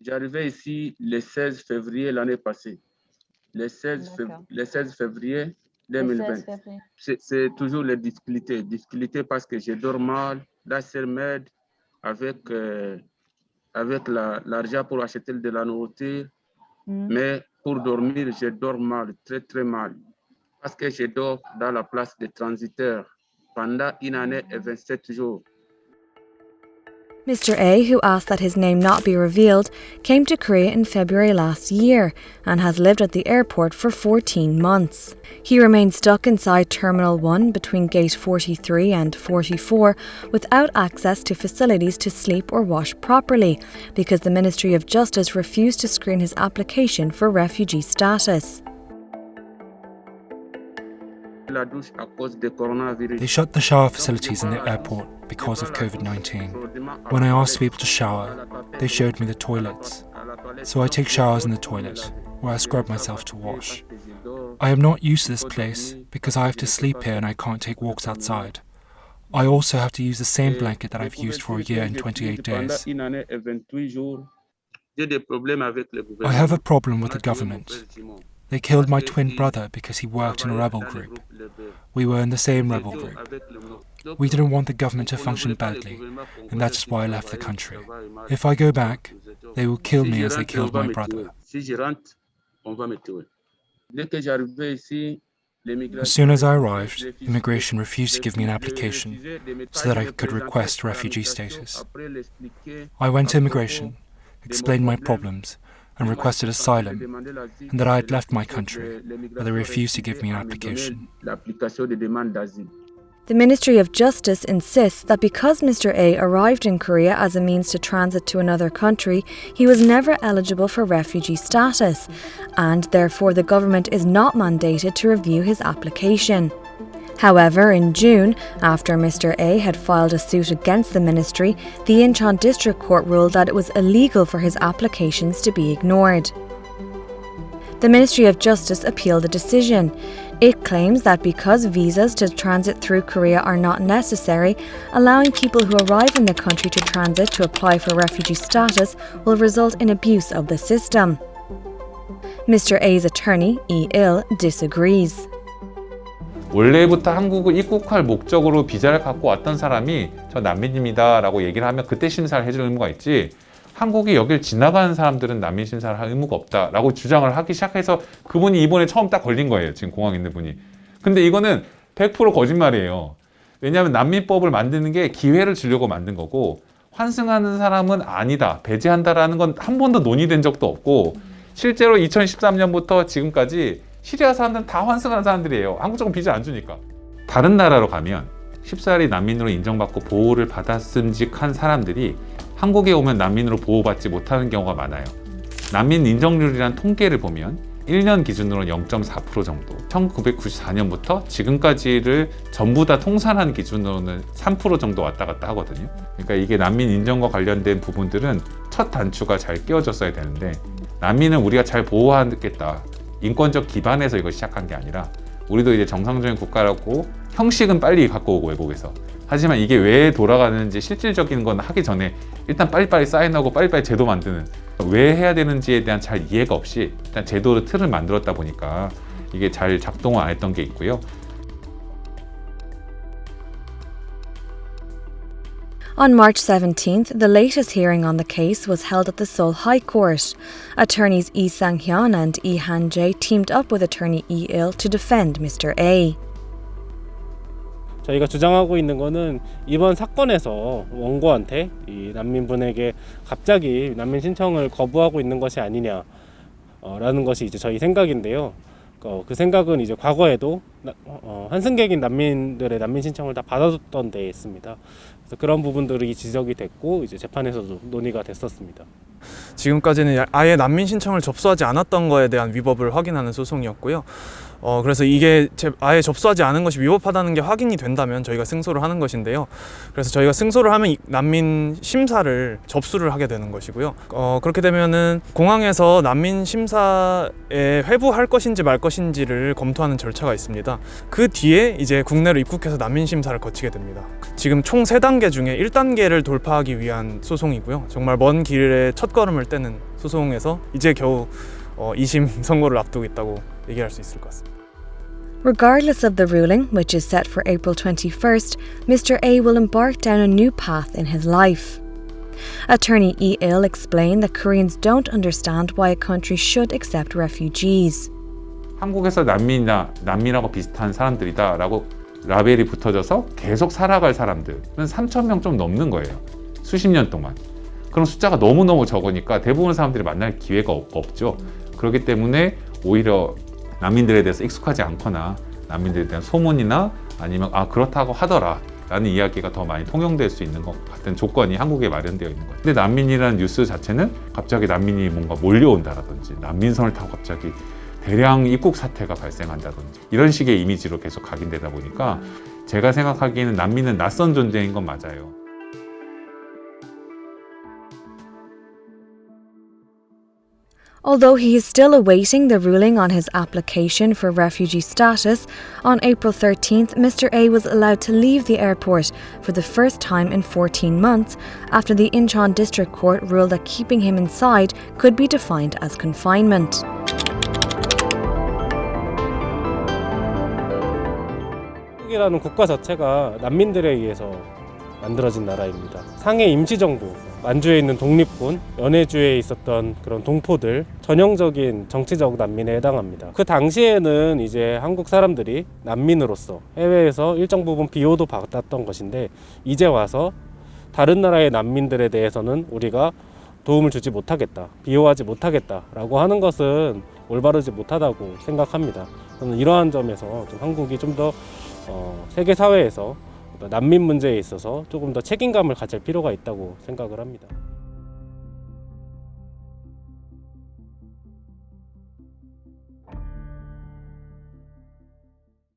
J'arrivais ici le 16 février l'année passée. D'accord. Le 16 février Le 2020. 16 février. C'est toujours les difficultés. Difficultés parce que je dors mal. La sœur m'aide avec, avec l'argent pour acheter de la nourriture. Mais pour dormir, je dors mal, très très mal. Parce que je dors dans la place de transiteur pendant une année et 27 jours. Mr. A, who asked that his name not be revealed, came to Korea in February last year and has lived at the airport for 14 months. He remained stuck inside Terminal 1 between Gate 43 and 44 without access to facilities to sleep or wash properly because the Ministry of Justice refused to screen his application for refugee status. They shut the shower facilities in the airport because of COVID-19. When I asked people to shower, they showed me the toilets. So I take showers in the toilet, where I scrub myself to wash. I am not used to this place because I have to sleep here and I can't take walks outside. I also have to use the same blanket that I've used for a year and 28 days. I have a problem with the government. They killed my twin brother because he worked in a rebel group. We were in the same rebel group. We didn't want the government to function badly, and that's why I left the country. If I go back, they will kill me as they killed my brother. As soon as I arrived, immigration refused to give me an application so that I could request refugee status. I went to immigration, explained my problems, and requested asylum, and that I had left my country, but they refused to give me an application. The Ministry of Justice insists that because Mr. A arrived in Korea as a means to transit to another country, he was never eligible for refugee status, and therefore the government is not mandated to review his application. However, in June, after Mr. A had filed a suit against the ministry, the Incheon District Court ruled that it was illegal for his applications to be ignored. The Ministry of Justice appealed the decision. It claims that because visas to transit through Korea are not necessary, allowing people who arrive in the country to transit to apply for refugee status will result in abuse of the system. Mr. A's attorney, Il, disagrees. 원래부터 한국을 입국할 목적으로 비자를 갖고 왔던 사람이 저 난민입니다 라고 얘기를 하면 그때 심사를 해줄 의무가 있지, 한국이 여길 지나가는 사람들은 난민 심사를 할 의무가 없다 라고 주장을 하기 시작해서 그분이 이번에 처음 딱 걸린 거예요, 지금 공항에 있는 분이. 근데 이거는 100% 거짓말이에요. 왜냐하면 난민법을 만드는 게 기회를 주려고 만든 거고, 환승하는 사람은 아니다, 배제한다라는 건 한 번도 논의된 적도 없고, 실제로 2013년부터 지금까지 시리아 사람들은 다 환승하는 사람들이에요. 한국 쪽은 비자 안 주니까. 다른 나라로 가면 쉽사리 난민으로 인정받고 보호를 받았음직한 사람들이 한국에 오면 난민으로 보호받지 못하는 경우가 많아요. 난민 인정률이란 통계를 보면 1년 기준으로 0.4% 정도, 1994년부터 지금까지를 전부 다 통산한 기준으로는 3% 정도 왔다 갔다 하거든요. 그러니까 이게 난민 인정과 관련된 부분들은 첫 단추가 잘 끼워졌어야 되는데, 난민은 우리가 잘 보호하겠다, 인권적 기반에서 이걸 시작한 게 아니라, 우리도 이제 정상적인 국가라고 형식은 빨리 갖고 오고 외국에서, 하지만 이게 왜 돌아가는지 실질적인 건 하기 전에 일단 빨리빨리 사인하고 빨리빨리 제도 만드는, 왜 해야 되는지에 대한 잘 이해가 없이 일단 제도를 틀을 만들었다 보니까 이게 잘 작동을 안 했던 게 있고요. On March 17th, the latest hearing on the case was held at the Seoul High Court. Attorneys Lee Sang-hyun and Lee Han-jae teamed up with attorney Lee Il to defend Mr. A. 저희가 주장하고 있는 거는 이번 사건에서 원고한테 이 난민분에게 갑자기 난민 신청을 거부하고 있는 것이 아니냐라는 것이 이제 저희 생각인데요. 그 생각은 이제 과거에도 환승객인 난민들의 난민 신청을 다 받아줬던 데 있습니다. 그래서 그런 부분들이 지적이 됐고 이제 재판에서도 논의가 됐었습니다. 지금까지는 아예 난민 신청을 접수하지 않았던 거에 대한 위법을 확인하는 소송이었고요. 그래서 이게 아예 접수하지 않은 것이 위법하다는 게 확인이 된다면 저희가 승소를 하는 것인데요. 그래서 저희가 승소를 하면 난민 심사를 접수를 하게 되는 것이고요. 그렇게 되면은 공항에서 난민 심사에 회부할 것인지 말 것인지를 검토하는 절차가 있습니다. 그 뒤에 이제 국내로 입국해서 난민 심사를 거치게 됩니다. 지금 총 3단계 중에 1단계를 돌파하기 위한 소송이고요. 정말 먼 길에 첫걸음을 떼는 소송에서 이제 겨우 2심 선고를 앞두고 있다고 얘기할 수 있을 것 같습니다. Regardless of the ruling, which is set for April 21st, Mr. A will embark down a new path in his life. Attorney E. Il explained that Koreans don't understand why a country should accept refugees. 한국에서 난민하고 비슷한 사람들이다라고 라벨이 붙어져서 계속 살아갈 사람들은 3,000명 좀 넘는 거예요. 수십 년 동안. 그런 숫자가 너무너무 적으니까 대부분 사람들이 만날 기회가 없죠. 그렇기 때문에 오히려 난민들에 대해서 익숙하지 않거나 난민들에 대한 소문이나 아니면 그렇다고 하더라 라는 이야기가 더 많이 통용될 수 있는 것 같은 조건이 한국에 마련되어 있는 거예요. 근데 난민이라는 뉴스 자체는 갑자기 난민이 뭔가 몰려온다라든지 난민선을 타고 갑자기 대량 입국 사태가 발생한다든지 이런 식의 이미지로 계속 각인되다 보니까 제가 생각하기에는 난민은 낯선 존재인 건 맞아요. Although he is still awaiting the ruling on his application for refugee status, on April 13th, Mr. A was allowed to leave the airport for the first time in 14 months after the Incheon District Court ruled that keeping him inside could be defined as confinement. 한국이라는 국가 자체가 난민들에 의해서 만들어진 나라입니다. 상해 임시정부, 만주에 있는 독립군, 연해주에 있었던 그런 동포들, 전형적인 정치적 난민에 해당합니다. 그 당시에는 이제 한국 사람들이 난민으로서 해외에서 일정 부분 비호도 받았던 것인데 이제 와서 다른 나라의 난민들에 대해서는 우리가 도움을 주지 못하겠다, 비호하지 못하겠다라고 하는 것은 올바르지 못하다고 생각합니다. 저는 이러한 점에서 좀 한국이 좀 더 세계 사회에서 난민 문제에 있어서 조금 더 책임감을 가질 필요가 있다고 생각을 합니다.